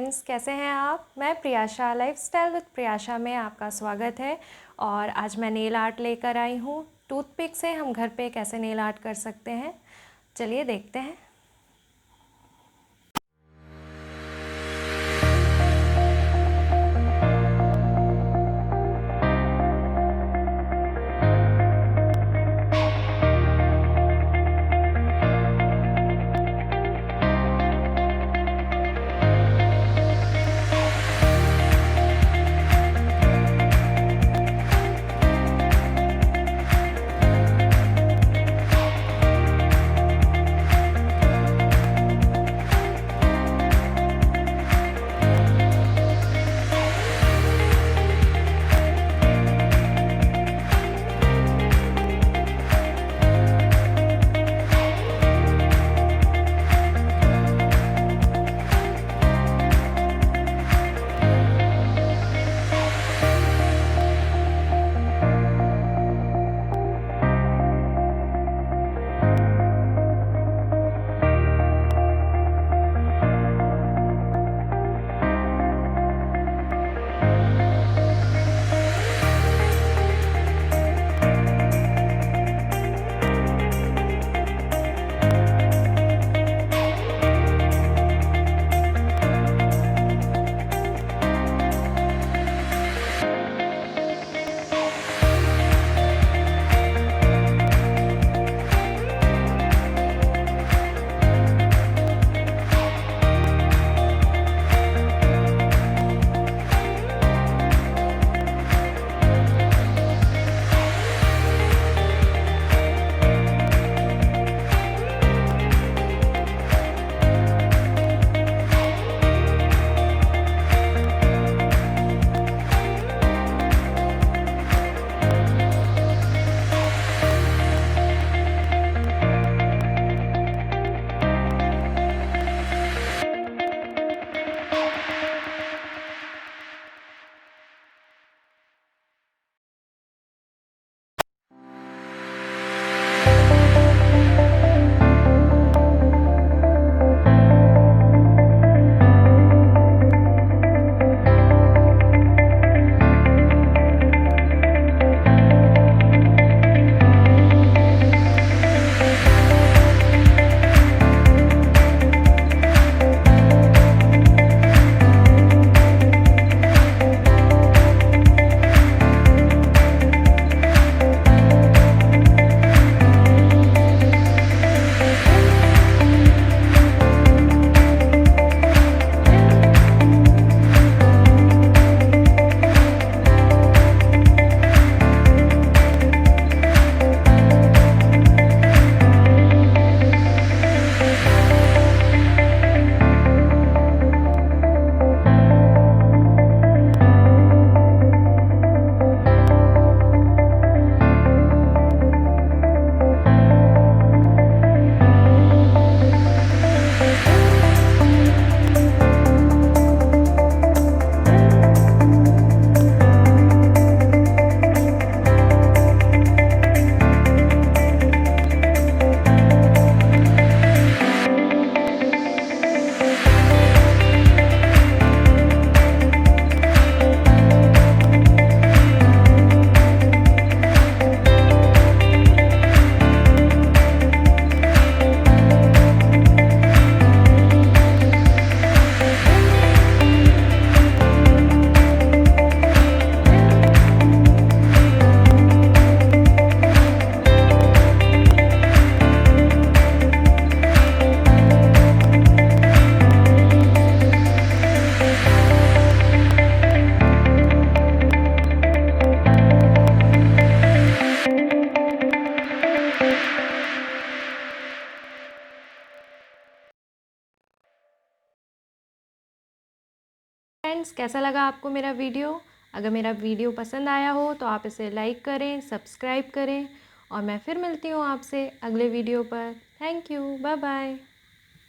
Friends, कैसे हैं आप। मैं प्रियाशा लाइफस्टाइल विद प्रियाशा में आपका स्वागत है। और आज मैं नेल आर्ट लेकर आई हूँ। टूथपिक से हम घर पे कैसे नेल आर्ट कर सकते हैं, चलिए देखते हैं। फ्रेंड्स, कैसा लगा आपको मेरा वीडियो। अगर मेरा वीडियो पसंद आया हो तो आप इसे लाइक करें, सब्सक्राइब करें और मैं फिर मिलती हूँ आपसे अगले वीडियो पर। Thank you, bye bye.